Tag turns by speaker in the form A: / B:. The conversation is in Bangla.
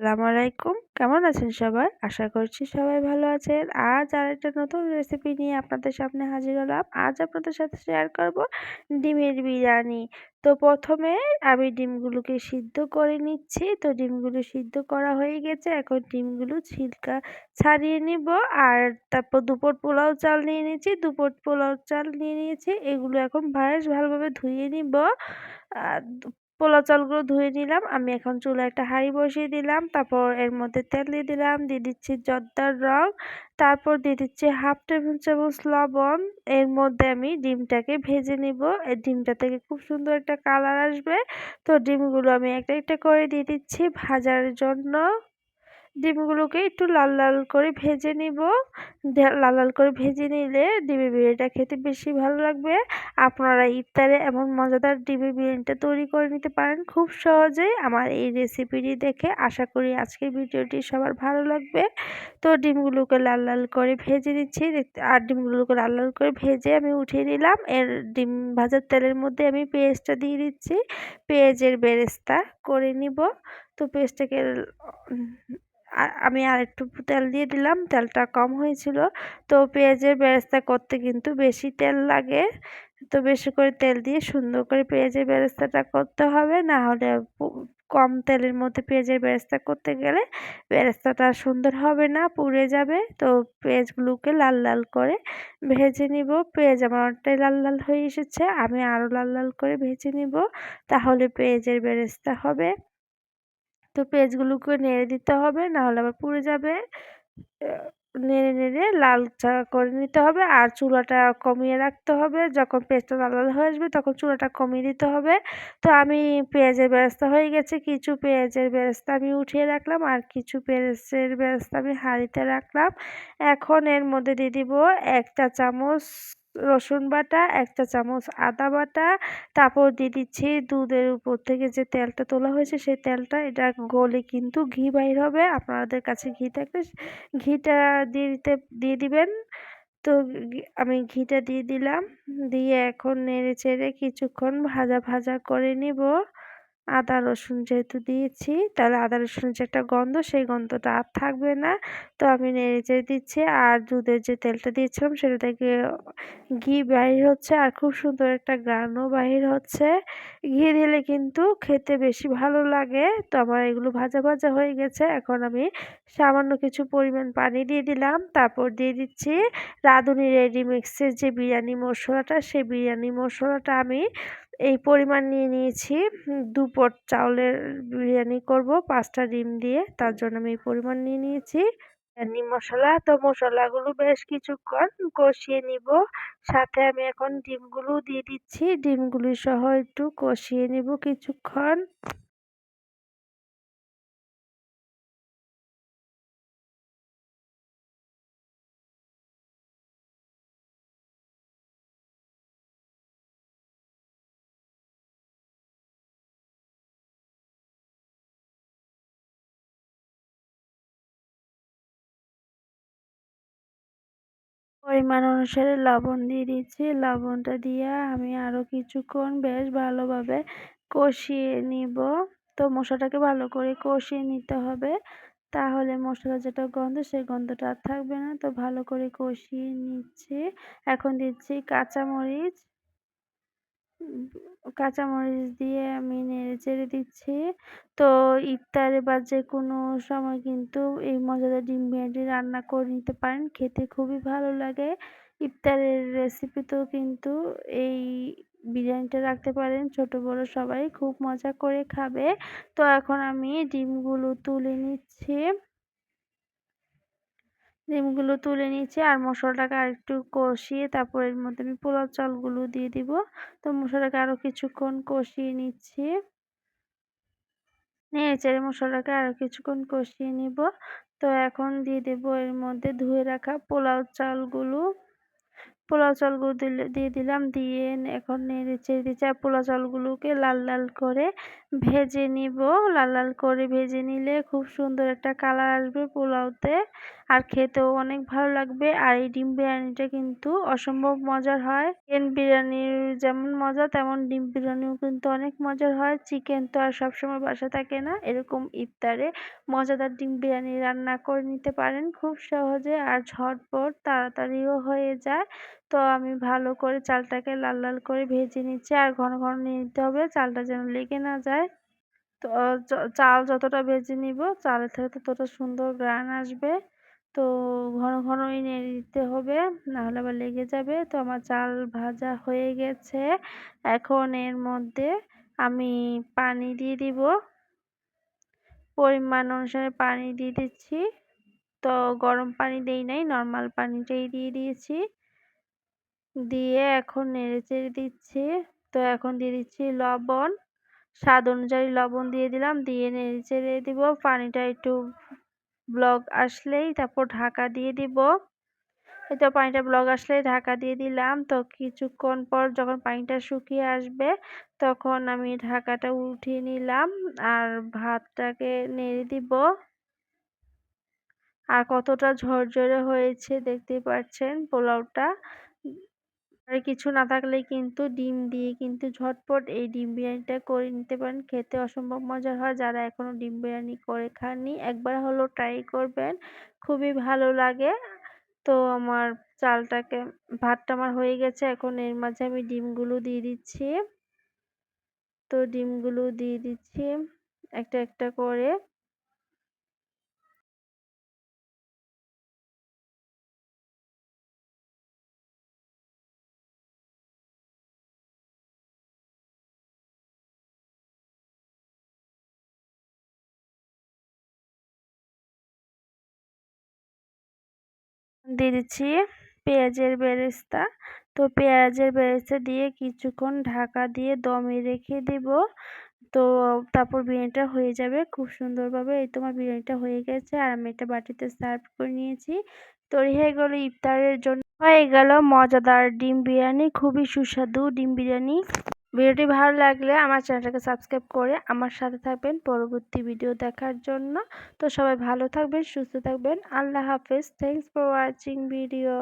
A: আসসালামু আলাইকুম। কেমন আছেন সবাই? আশা করছি সবাই ভালো আছেন। আজ আরেকটা নতুন রেসিপি নিয়ে আপনাদের সামনে হাজির হলাম। আজ আপনাদের সাথে শেয়ার করব ডিমের বিরিয়ানি। তো ১ম এ আমি ডিমগুলোকে সিদ্ধ করে নিচ্ছি। তো ডিমগুলো সিদ্ধ করা হয়ে গেছে। এখন ডিমগুলো ছিলকা ছাড়িয়ে নিব। আর তারপর দুপট পোলাও চাল নিয়ে নিয়েছি। দুপট পোলাও চাল নিয়ে নিয়েছি। এগুলো এখন বেশ ভালোভাবে ধুয়ে নিব। আ পোলাও চালগুলো ধুয়ে নিলাম। আমি এখন চুলায় একটা হাঁড়ি বসিয়ে দিলাম। তারপর এর মধ্যে তেল দিয়ে দিলাম, দিয়ে দিচ্ছি জর্দার রং। তারপর দিয়ে দিচ্ছি 1/2 টেবিল চামচ লবণ। এর মধ্যে আমি ডিমটাকে ভেজে নিব। এই ডিমটা থেকে খুব সুন্দর একটা কালার আসবে। তো ডিমগুলো আমি একটা, একটা করে দিয়ে দিচ্ছি ভাজার জন্য। ডিমগুলোকে একটু লাল লাল করে ভেজে নিব। লাল লাল করে ভেজে নিলে ডিমের বিরিয়ানিটা খেতে বেশি ভালো লাগবে। আপনারা ইফতারে এমন মজাদার ডিমের বিরিয়ানিটা তৈরি করে নিতে পারেন খুব সহজেই আমার এই রেসিপিটি দেখে। আশা করি আজকের ভিডিওটি সবার ভালো লাগবে। তো ডিমগুলোকে লাল লাল করে ভেজে নিচ্ছি। আর ডিমগুলোকে লাল লাল করে ভেজে আমি উঠিয়ে নিলাম। এর ডিম ভাজার তেলের মধ্যে আমি পেঁয়াজটা দিয়ে দিচ্ছি। পেঁয়াজের বেরেস্তা করে নিব। তো পেঁয়াজটাকে আমি আরেকটু তেল দিয়ে দিলাম। তেলটা কম হয়েছিল। তো পেঁয়াজের বেরেস্তা করতে কিন্তু বেশি তেল লাগে। তো বেশি করে তেল দিয়ে সুন্দর করে পেঁয়াজের বেরেস্তাটা করতে হবে। না হলে কম তেলের মধ্যে পেঁয়াজের বেরেস্তা করতে গেলে বেরেস্তাটা সুন্দর হবে না, পুড়ে যাবে। তো পেঁয়াজগুলোকে লাল লাল করে ভেজে নিব। পেঁয়াজ আমার অনেকটাই লাল লাল হয়ে এসেছে। আমি আরো লাল লাল করে ভেজে নিব। তাহলে পেঁয়াজের বেরেস্তা হবে। তো পেঁয়াজগুলোকে নেড়ে দিতে হবে, না হলে আবার পুড়ে যাবে। আ নেড়ে, নেড়ে লাল চা করে নিতে হবে। আর চুলাটা কমিয়ে রাখতে হবে। যখন পেঁয়াজটা লাল, লাল হয়ে আসবে তখন চুলাটা কমিয়ে দিতে হবে। তো আমি পেঁয়াজের বেরেস্তা হয়ে গেছে। কিছু পেঁয়াজের বেরেস্তা আমি উঠিয়ে রাখলাম। আর কিছু পেঁয়াজের বেরেস্তা আমি হাঁড়িতে রাখলাম। এখন এর মধ্যে দিয়ে দিব ১ চা চামচ রসুন বাটা, ১ চা চামচ আদা বাটা। তারপর দিয়ে দিচ্ছি দুধের উপর থেকে যে তেলটা তোলা হয়েছে সেই তেলটা। এটা গলে কিন্তু ঘি বাইর হবে। আপনাদের কাছে ঘি থাকলে ঘিটা দিয়ে দিবেন। তো আমি ঘিটা দিয়ে দিলাম। দিয়ে এখন নেড়ে চেড়ে কিছুক্ষণ ভাজা ভাজা করে নিব। আদা রসুন যেহেতু দিয়েছি তাহলে আদা রসুনের যে একটা গন্ধ সেই গন্ধটা আর থাকবে না। তো আমি নেড়ে চেড়ে দিচ্ছি। আর দুধের যে তেলটা দিয়েছিলাম সেটা থেকে ঘি বাহির হচ্ছে আর খুব সুন্দর একটা ঘ্রাণও বাহির হচ্ছে। ঘি দিলে কিন্তু খেতে বেশি ভালো লাগে। তো আমার এগুলো ভাজা ভাজা হয়ে গেছে। এখন আমি সামান্য কিছু পরিমাণ পানি দিয়ে দিলাম। তারপর দিয়ে দিচ্ছি রাঁধুনি রেডিমিক্সের যে বিরিয়ানি মসলাটা সেই বিরিয়ানি মসলাটা আমি এই পরিমাণ নিয়ে নিয়েছি। ২ পট চাউলের বিরিয়ানি করব ৫ টা ডিম দিয়ে। তার জন্য আমি এই পরিমাণ নিয়ে নিয়েছি। বিরিয়ানি মসলা। তো মসলাগুলো বেশ কিছুক্ষণ কষিয়ে নিব। সাথে আমি এখন ডিমগুলো দিয়ে দিচ্ছি। ডিমগুলি সহ একটু কষিয়ে নিব কিছুক্ষণ। পরিমাণ অনুসারে লবণ দিয়ে দিচ্ছি। লবণটা দিয়ে আমি আরো কিছুক্ষণ বেশ ভালোভাবে কষিয়ে নিব। তো মশলাটাকে ভালো করে কষিয়ে নিতে হবে। তাহলে মসলার যেটা গন্ধ সেই গন্ধটা আর থাকবে না। তো ভালো করে কষিয়ে নিচ্ছি। এখন দিচ্ছি কাঁচামরিচ। উম কাঁচামরিচ দিয়ে আমি নেড়েচেড়ে দিচ্ছি। তো ইফতারে বা যেকোনো সময় কিন্তু এই মজাদার ডিম বিরিয়ানি রান্না করে নিতে পারেন। খেতে খুবই ভালো লাগে। ইফতারের রেসিপিতেও কিন্তু এই বিরিয়ানিটা রাখতে পারেন। ছোট বড় সবাই খুব মজা করে খাবে। তো এখন আমি ডিমগুলো তুলে নিচ্ছি। ডিমগুলো তুলে নিচ্ছি আর মসলাটাকে আরেকটু কষিয়ে তারপর এর মধ্যে আমি পোলাও চালগুলো দিয়ে দিব। তো মসলাটাকে আরো কিছুক্ষণ কষিয়ে নিচ্ছি। নেড়েচেড়ে মসলাটাকে আরো কিছুক্ষণ কষিয়ে নিব। তো এখন দিয়ে দেব এর মধ্যে ধুয়ে রাখা পোলাও চালগুলো। পোলাও চালগুলো দিয়ে দিলাম। দিয়ে এখন নেড়েচেড়ে দিচ্ছি। আর পোলাও চালগুলোকে লাল লাল করে ভেজে নিব। লাল লাল করে ভেজে নিলে খুব সুন্দর একটা কালার আসবে পোলাওতে, আর খেতেও অনেক ভালো লাগবে। আর এই ডিম বিরিয়ানিটা কিন্তু অসম্ভব মজার হয়। চিকেন বিরিয়ানির যেমন মজা তেমন ডিম বিরিয়ানিও কিন্তু অনেক মজার হয়। চিকেন তো আর সবসময় বাসায় থাকে না, এরকম ইফতারে মজাদার ডিম বিরিয়ানি রান্না করে নিতে পারেন খুব সহজে, আর ঝটপট তাড়াতাড়িও হয়ে যায়। তো আমি ভালো করে চালটাকে লাল লাল করে ভেজে নিচ্ছি, আর ঘন ঘন নিতে হবে, চালটা যেন লেগে না যায়। তো চাল যতটা ভেজে নিব চালের থেকে ততটা সুন্দর ঘ্রাণ আসবে। তো ঘন ঘনই নেড়ে দিতে হবে, নাহলে আবার লেগে যাবে। তো আমার চাল ভাজা হয়ে গেছে। এখন এর মধ্যে আমি পানি দিয়ে দিব, পরিমাণ অনুসারে পানি দিয়ে দিচ্ছি। তো গরম পানি দেই নাই, নর্মাল পানিটাই দিয়ে দিয়েছি। দিয়ে এখন নেড়েচেড়ে দিচ্ছি। তো এখন দিয়ে দিচ্ছি লবণ, স্বাদ অনুযায়ী লবণ দিয়ে দিলাম, দিয়ে নেড়েচেড়ে দিব। পানিটা একটু ব্লক আসলেই তারপর ঢাকা দিয়ে দিব। এই তো পানিটা ব্লক আসলেই ঢাকা দিয়ে দিলাম। তো কিছুক্ষণ পর যখন পানিটা শুকিয়ে আসবে তখন আমি ঢাকাটা উঠিয়ে নিলাম, আর ভাতটাকে নেড়ে দিব। আর কতটা ঝরঝরে হয়েছে দেখতেই পাচ্ছেন পোলাওটা। আর কিছু না থাকলে কিন্তু ডিম দিয়ে কিন্তু ঝটপট এই ডিম বিরিয়ানিটা করে নিতে পারেন, খেতে অসম্ভব মজার হয়। যারা এখনো ডিম বিরিয়ানি করে খাননি একবার হলেও ট্রাই করবেন, খুবই ভালো লাগে। তো আমার চালটাকে ভাতটা আমার হয়ে গেছে, এখন এর মাঝে আমি ডিমগুলো দিয়ে দিচ্ছি। তো ডিমগুলো দিয়ে দিচ্ছি একটা একটা করে। দিয়ে দিচ্ছি পেঁয়াজের বেরেস্তা। তো পেঁয়াজের বেরেস্তা দিয়ে কিছুক্ষণ ঢাকা দিয়ে দমে রেখে দেব। তো তারপর বিরিয়ানিটা হয়ে যাবে খুব সুন্দরভাবে। এই তো আমার বিরিয়ানিটা হয়ে গেছে, আর আমি একটা বাটিতে সার্ভ করে নিয়েছি। তৈরি হয়ে গেল ইফতারের জন্য, হয়ে গেল মজাদার ডিম বিরিয়ানি, খুবই সুস্বাদু ডিম বিরিয়ানি। ভিডিওটি ভালো লাগলে আমার চ্যানেলটাকে সাবস্ক্রাইব করে আমার সাথে থাকবেন পরবর্তী ভিডিও দেখার জন্য। তো সবাই ভালো থাকবেন, সুস্থ থাকবেন। আল্লাহ হাফেজ। Thanks for watching video.